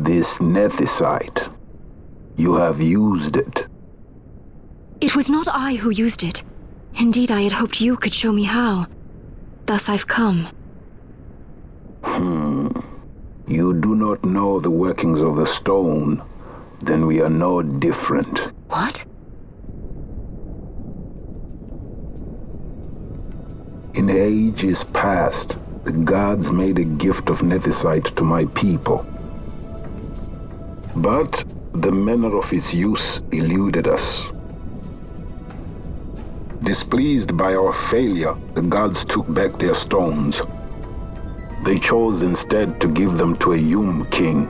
This nethicite. You have used it. It was not I who used it. Indeed, I had hoped you could show me how. Thus I've come. You do not know the workings of the stone. Then we are no different. What? In ages past, the gods made a gift of nethicite to my people. But the manner of its use eluded us. Displeased by our failure, the gods took back their stones. They chose instead to give them to a Yum king.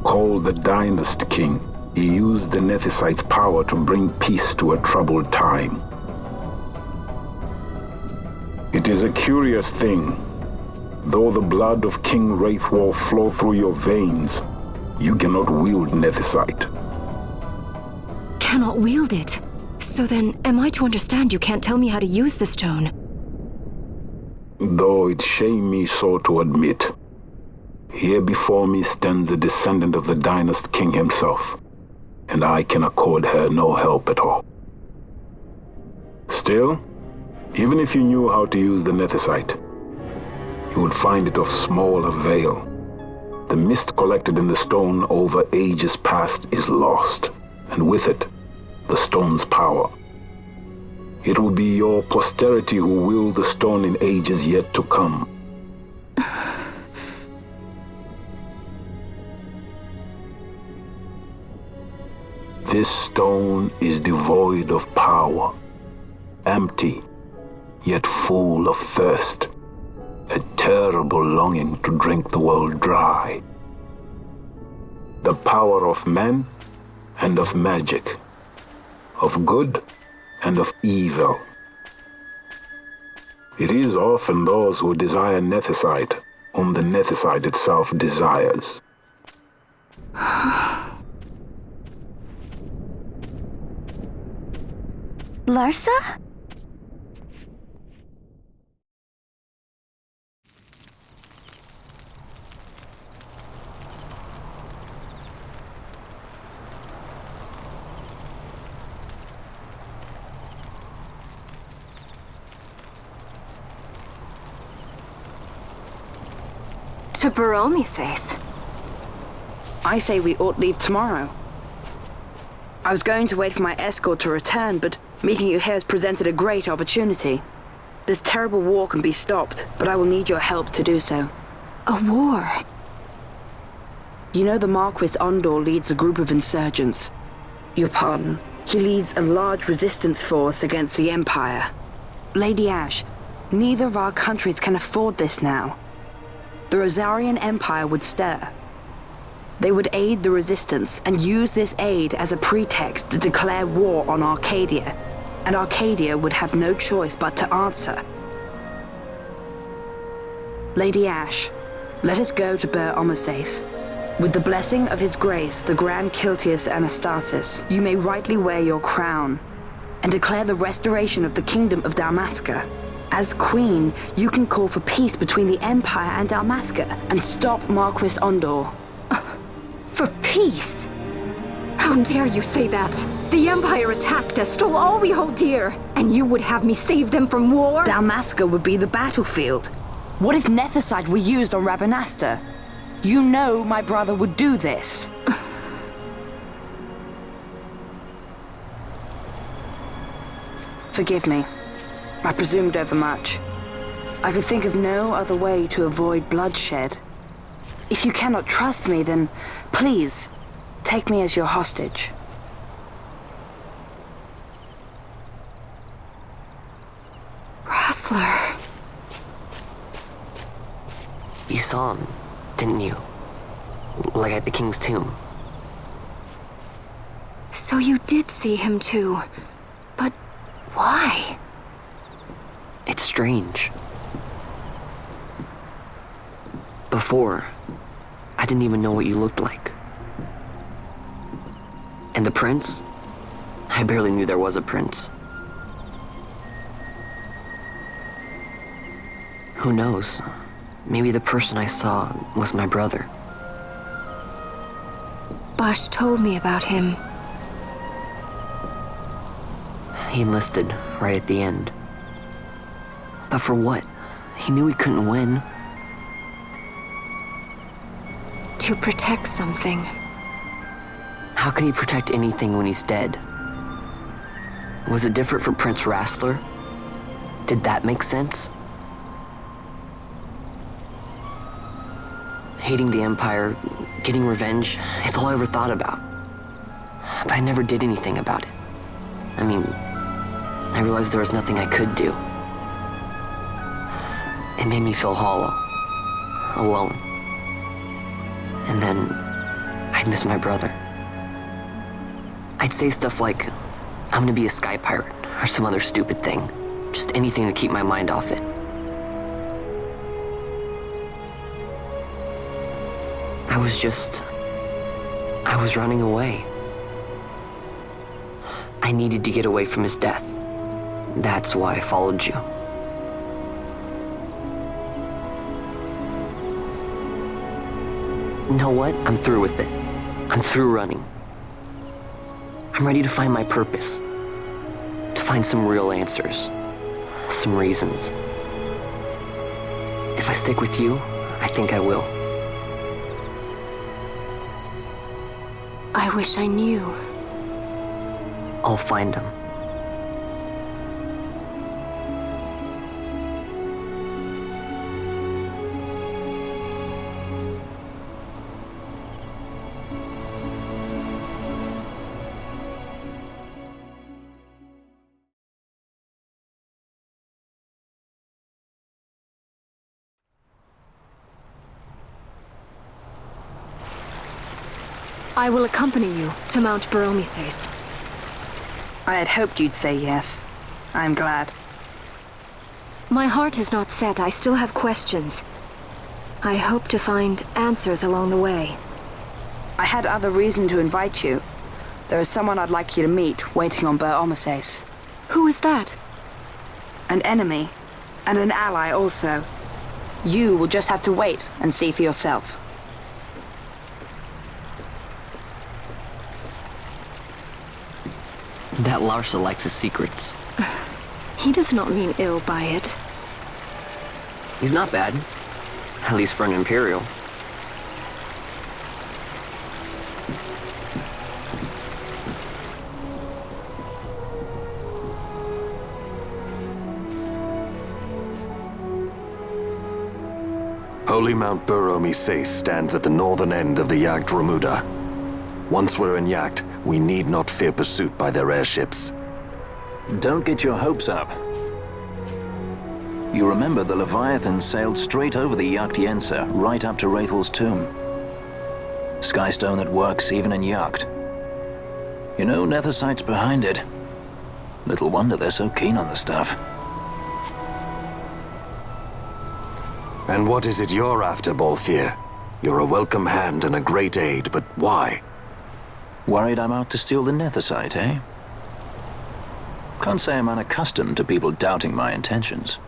Called the Dynast King, he used the nethicite's power to bring peace to a troubled time. It is a curious thing. Though the blood of King Wraithwolf flow through your veins, you cannot wield nethicite. Cannot wield it? So then, am I to understand you can't tell me how to use the stone? Though it shame me so to admit, here before me stands a descendant of the Dynast King himself, and I can accord her no help at all. Still, even if you knew how to use the nethicite, you would find it of small avail. The mist collected in the stone over ages past is lost, and with it, the stone's power. It will be your posterity who will the stone in ages yet to come. This stone is devoid of power, empty, yet full of thirst, a terrible longing to drink the world dry. The power of men and of magic, of good and of evil. It is often those who desire nethicite whom the nethicite itself desires. Larsa? To Baromi says. I say we ought leave tomorrow. I was going to wait for my escort to return, but meeting you here has presented a great opportunity. This terrible war can be stopped, but I will need your help to do so. A war? You know the Marquis Ondor leads a group of insurgents. Your pardon. He leads a large resistance force against the Empire. Lady Ash, neither of our countries can afford this now. The Rosarian Empire would stir. They would aid the resistance and use this aid as a pretext to declare war on Arcadia, and Arcadia would have no choice but to answer. Lady Ash, let us go to Bur Omasace. With the blessing of His Grace, the Grand Kiltius Anastasis, you may rightly wear your crown and declare the restoration of the Kingdom of Dalmasca. As Queen, you can call for peace between the Empire and Dalmasca and stop Marquis Ondor. For peace? How dare you say that? The Empire attacked us, stole all we hold dear, and you would have me save them from war? Dalmasca would be the battlefield. What if nethicite were used on Rabanasta? You know my brother would do this. Forgive me. I presumed overmuch. I could think of no other way to avoid bloodshed. If you cannot trust me, then please, take me as your hostage. Rustler. You saw him, didn't you? Like at the King's tomb. So you did see him too. But why? It's strange. Before, I didn't even know what you looked like. And the prince? I barely knew there was a prince. Who knows? maybe the person I saw was my brother. Bosch told me about him. He enlisted right at the end. But for what? He knew he couldn't win. To protect something. How can he protect anything when he's dead? Was it different for Prince Rastler? Did that make sense? Hating the Empire, getting revenge, it's all I ever thought about. But I never did anything about it. I mean, I realized there was nothing I could do. It made me feel hollow, alone. And then I'd miss my brother. I'd say stuff like, I'm gonna be a sky pirate, or some other stupid thing. Just anything to keep my mind off it. I was running away. I needed to get away from his death. That's why I followed you. You know what? I'm through with it. I'm through running. I'm ready to find my purpose. To find some real answers. Some reasons. If I stick with you, I think I will. I wish I knew. I'll find him. I will accompany you to Mount Baromises. I had hoped you'd say yes. I'm glad. My heart is not set. I still have questions. I hope to find answers along the way. I had other reason to invite you. There is someone I'd like you to meet waiting on Baromises. Who is that? An enemy, and an ally also. You will just have to wait and see for yourself. That Larsa likes his secrets. He does not mean ill by it. He's not bad. At least for an Imperial. Holy Mount Baromises stands at the northern end of the Yacht Remuda. Once we're in Yacht, we need not fear pursuit by their airships. Don't get your hopes up. You remember the Leviathan sailed straight over the Yacht Yensa, right up to Wraithel's tomb. Skystone that works even in Yacht. You know, Nethersite's behind it. Little wonder they're so keen on the stuff. And what is it you're after, Balthier? You're a welcome hand and a great aid, but why? Worried I'm out to steal the Nethersite, eh? Can't say I'm unaccustomed to people doubting my intentions.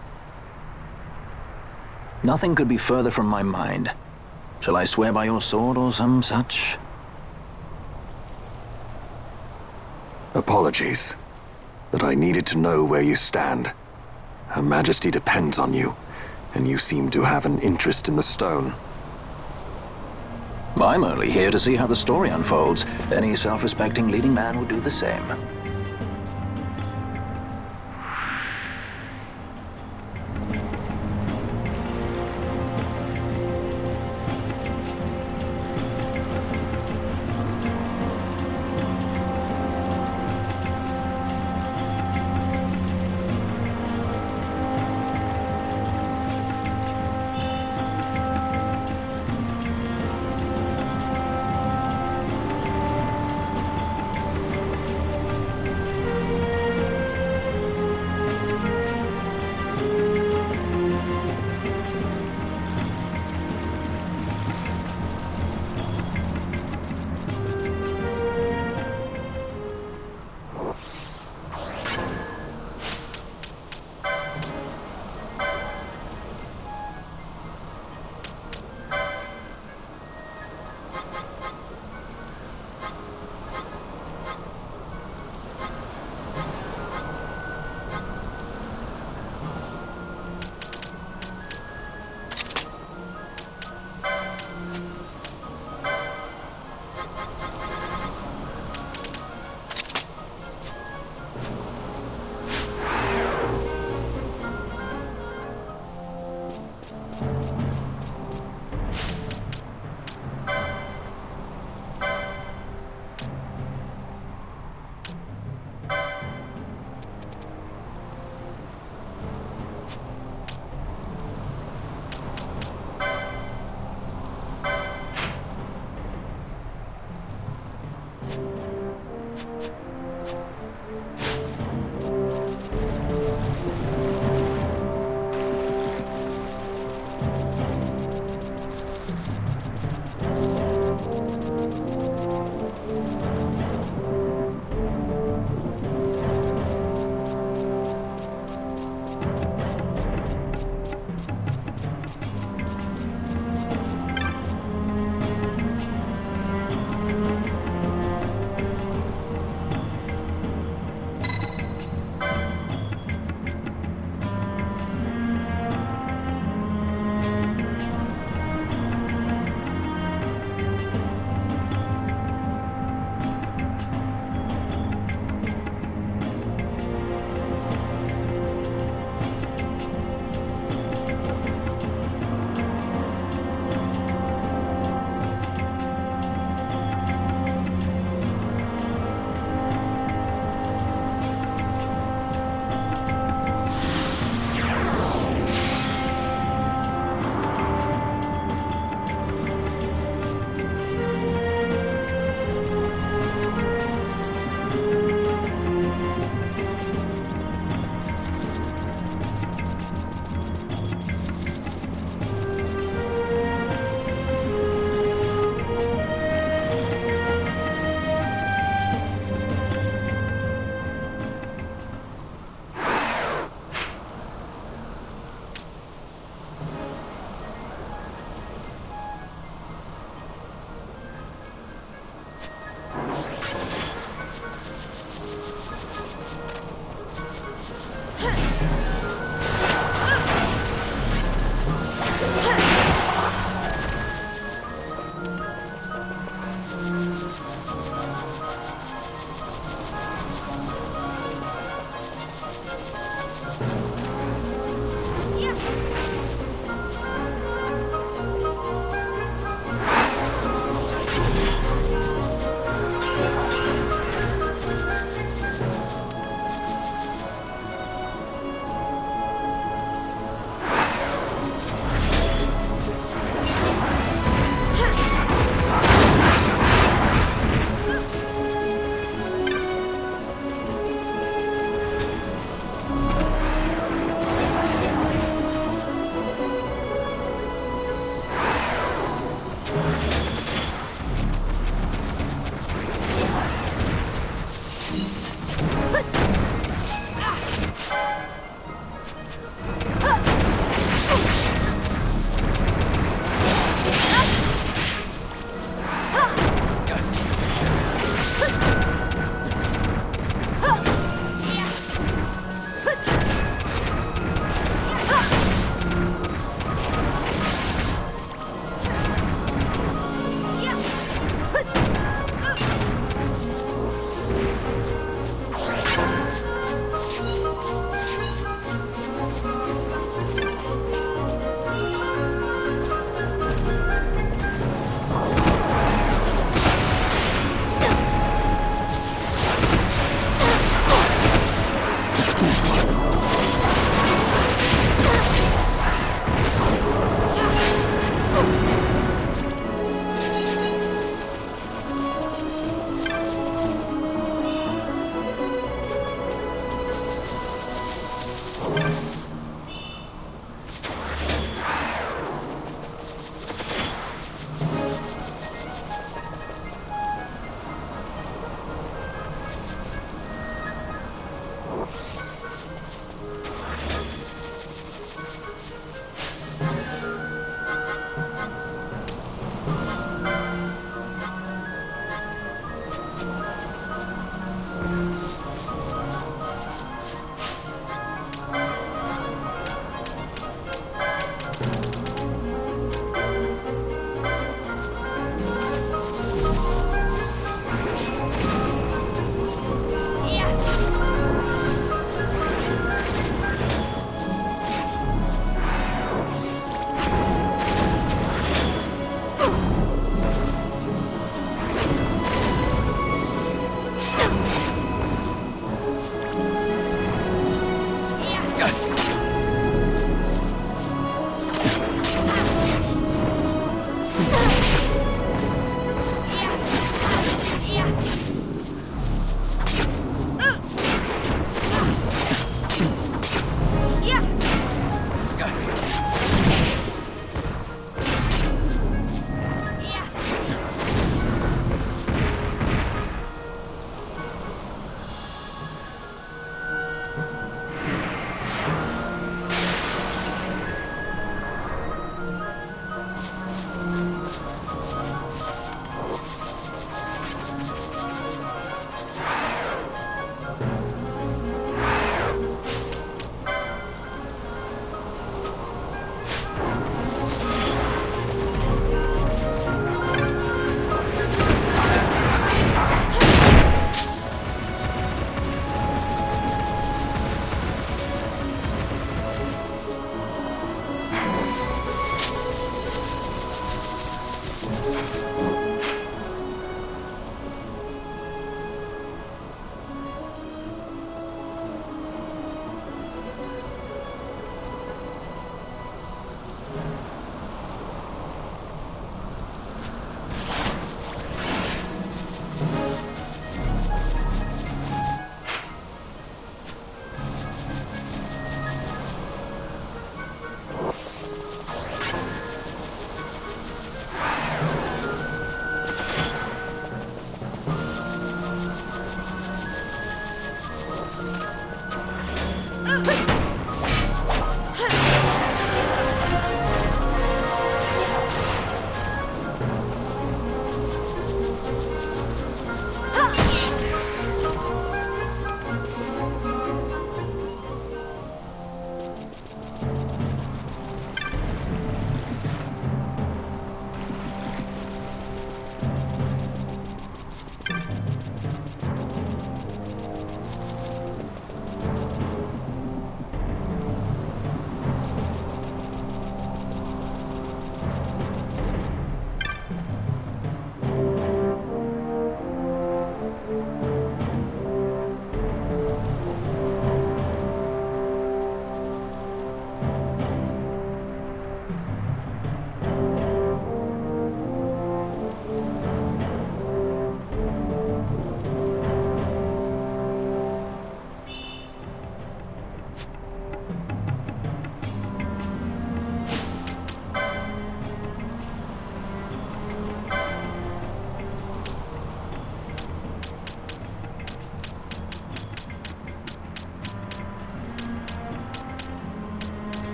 Nothing could be further from my mind. Shall I swear by your sword or some such? Apologies, but I needed to know where you stand. Her Majesty depends on you, and you seem to have an interest in the stone. I'm only here to see how the story unfolds. Any self-respecting leading man would do the same.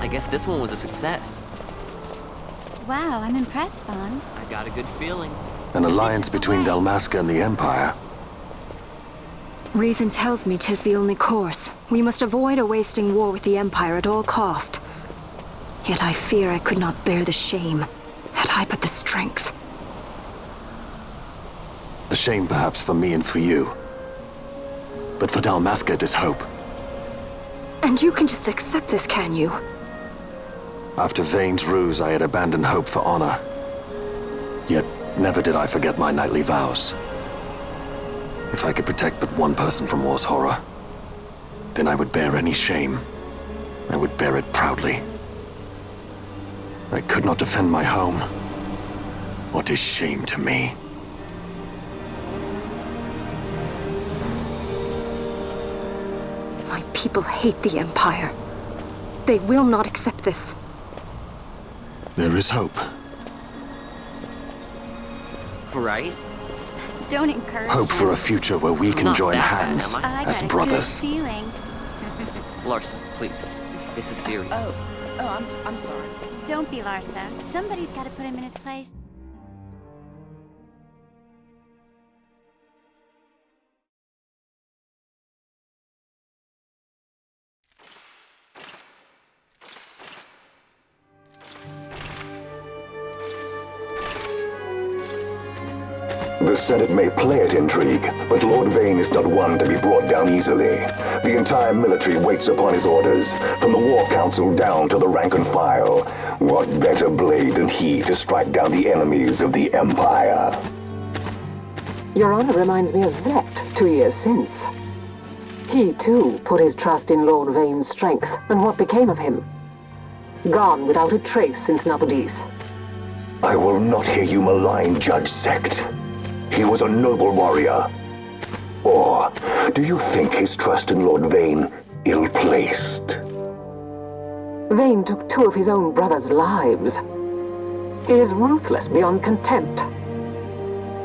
I guess this one was a success. Wow, I'm impressed, Bon. I got a good feeling. An alliance between Dalmasca and the Empire. Reason tells me 'tis the only course. We must avoid a wasting war with the Empire at all cost. Yet I fear I could not bear the shame, had I but the strength. A shame perhaps for me and for you. But for Dalmasca it is hope. And you can just accept this, can you? After Vane's ruse, I had abandoned hope for honor. Yet, never did I forget my knightly vows. If I could protect but one person from war's horror, then I would bear any shame. I would bear it proudly. I could not defend my home. What is shame to me? My people hate the Empire. They will not accept this. There is hope. Right? Don't encourage Hope for him. a future where we can Not join that bad, hands am I? as got a brothers. good feeling. Larson, please. This is serious. I'm sorry. Don't be Larsa. Somebody's got to put him in his place. The Senate may play at intrigue, but Lord Vane is not one to be brought down easily. The entire military waits upon his orders, from the War Council down to the rank and file. What better blade than he to strike down the enemies of the Empire? Your Honor reminds me of Zect 2 years since. He, too, put his trust in Lord Vane's strength, and what became of him? Gone without a trace since Napodis. I will not hear you malign Judge Sect. He was a noble warrior. Or do you think his trust in Lord Vane ill-placed? Vane took 2 of his own brothers' lives. He is ruthless beyond contempt.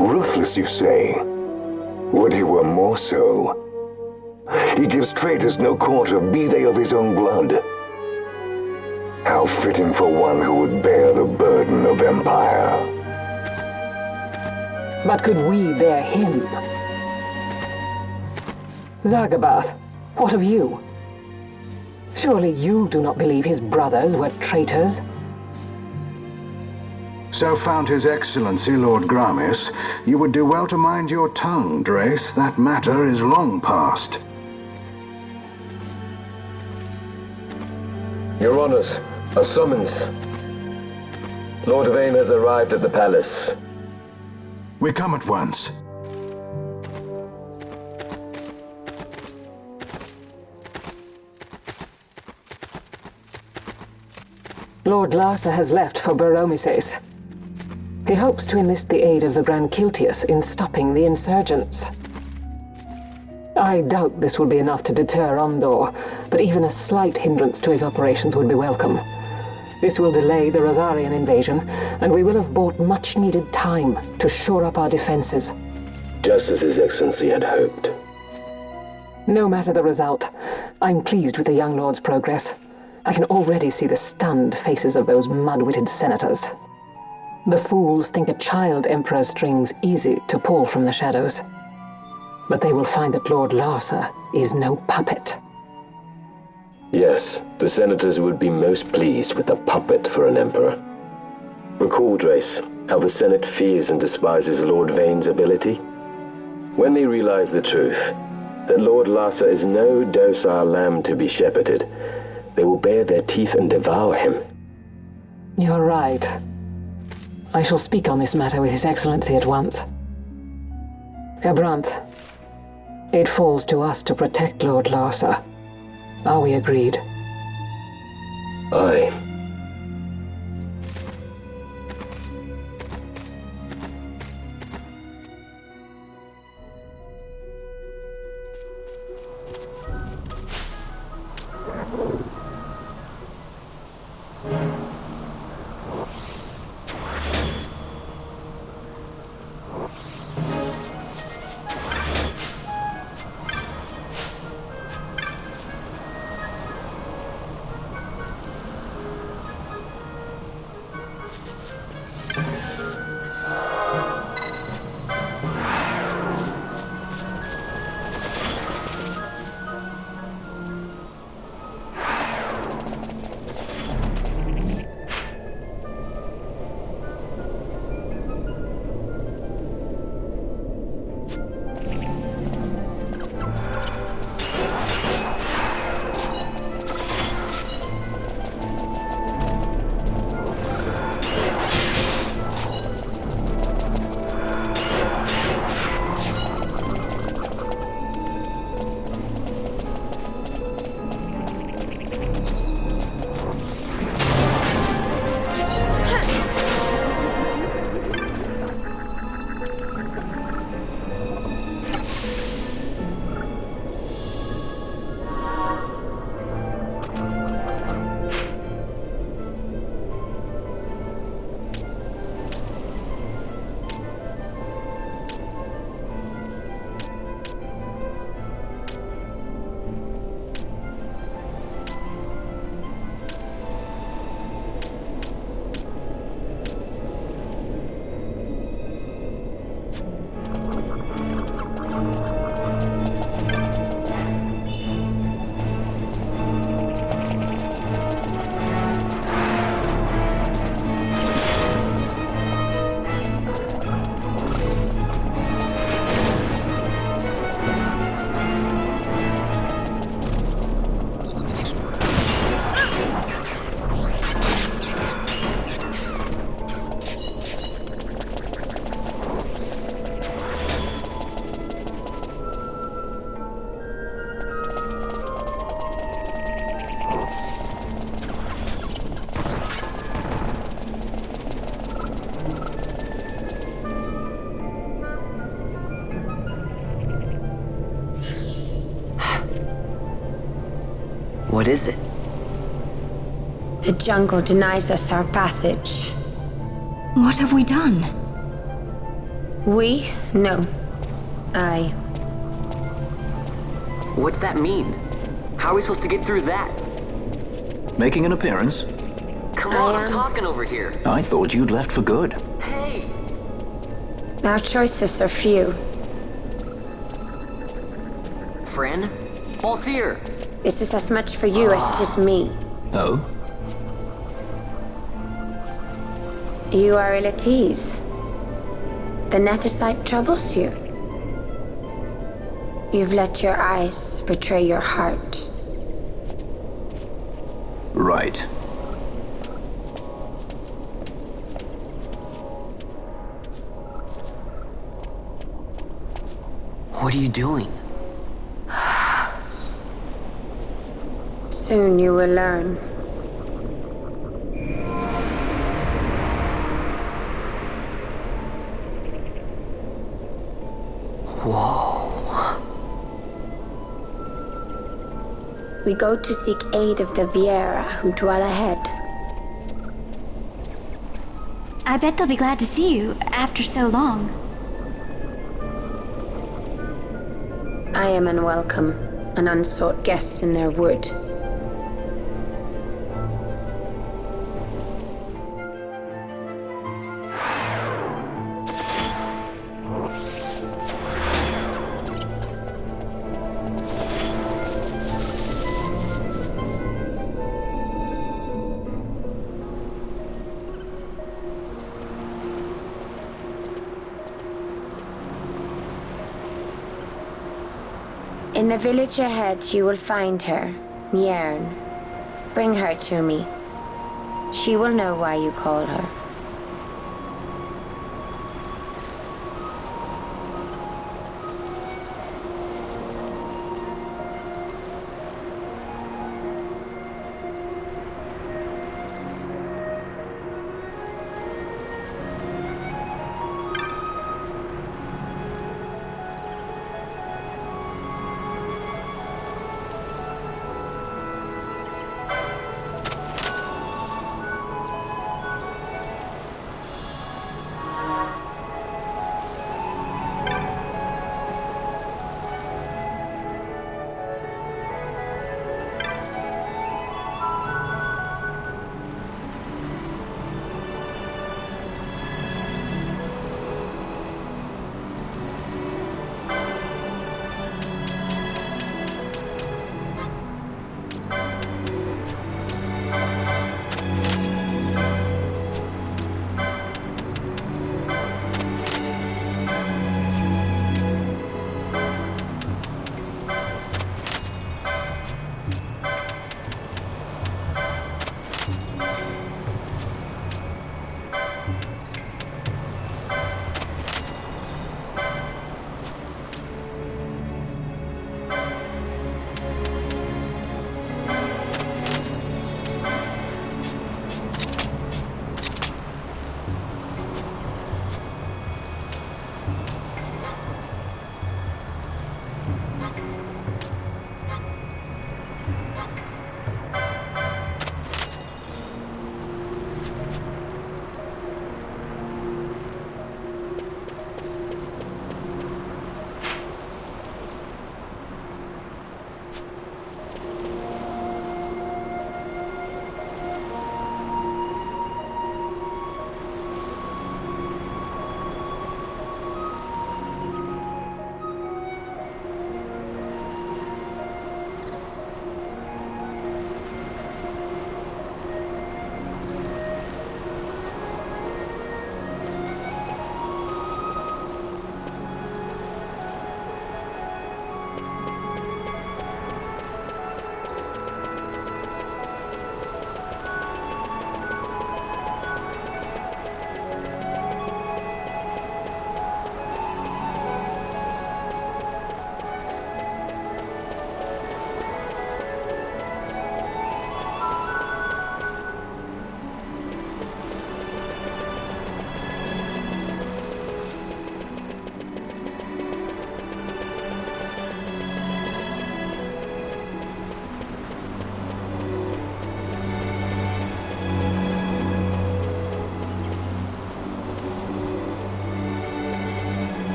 Ruthless, you say? Would he were more so. He gives traitors no quarter, be they of his own blood. How fitting for one who would bear the burden of empire. But could we bear him? Zagabath, what of you? Surely you do not believe his brothers were traitors? So found His Excellency Lord Gramis, you would do well to mind your tongue, Drace. That matter is long past. Your Honors, a summons. Lord Vane has arrived at the palace. We come at once. Lord Larsa has left for Baromises. He hopes to enlist the aid of the Grand Kiltius in stopping the insurgents. I doubt this will be enough to deter Ondor, but even a slight hindrance to his operations would be welcome. This will delay the Rosarian invasion, and we will have bought much-needed time to shore up our defenses. Just as His Excellency had hoped. No matter the result, I'm pleased with the young lord's progress. I can already see the stunned faces of those mud-witted senators. The fools think a child emperor's strings easy to pull from the shadows. But they will find that Lord Larsa is no puppet. Yes, the senators would be most pleased with a puppet for an emperor. Recall, Drace, how the Senate fears and despises Lord Vane's ability. When they realize the truth, that Lord Larsa is no docile lamb to be shepherded, they will bare their teeth and devour him. You're right. I shall speak on this matter with His Excellency at once. Abranth, it falls to us to protect Lord Larsa. Are we agreed? Aye. What is it? The jungle denies us our passage. What have we done? We? No. I. What's that mean? How are we supposed to get through that? Making an appearance? Come on, I'm talking over here. I thought you'd left for good. Hey! Our choices are few. Friend? Balthier! This is as much for you as it is me. Oh? You are ill at ease. The Nethersite troubles you. You've let your eyes betray your heart. Right. What are you doing? Soon you will learn. Whoa. We go to seek aid of the Viera who dwell ahead. I bet they'll be glad to see you after so long. I am unwelcome, an unsought guest in their wood. In the village ahead, you will find her, Mjern. Bring her to me. She will know why you call her.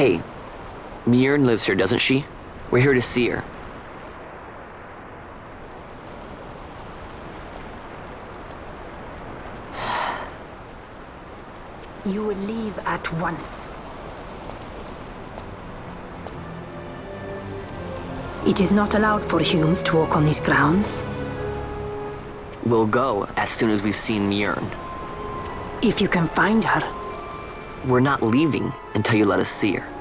Hey, Mjern lives here, doesn't she? We're here to see her. You will leave at once. It is not allowed for humans to walk on these grounds. We'll go as soon as we've seen Mjern. If you can find her. We're not leaving until you let us see her.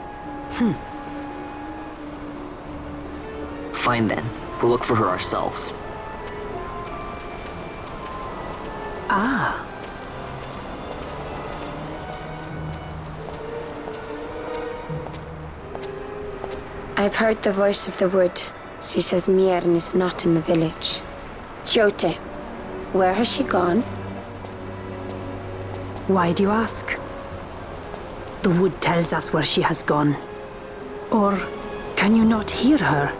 Fine then. We'll look for her ourselves. Ah. I've heard the voice of the wood. She says Mjern is not in the village. Jote, where has she gone? Why do you ask? The wood tells us where she has gone. Or can you not hear her?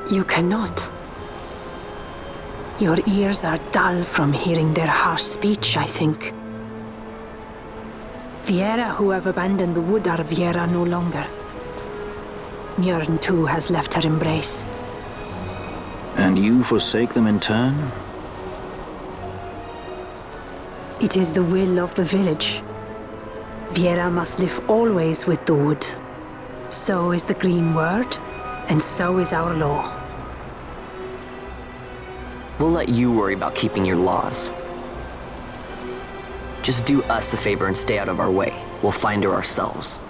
You cannot. Your ears are dull from hearing their harsh speech, I think. Viera who have abandoned the wood are Viera no longer. Mjern too has left her embrace. And you forsake them in turn? It is the will of the village. Viera must live always with the wood. So is the green word, and so is our law. We'll let you worry about keeping your laws. Just do us a favor and stay out of our way. We'll find her ourselves.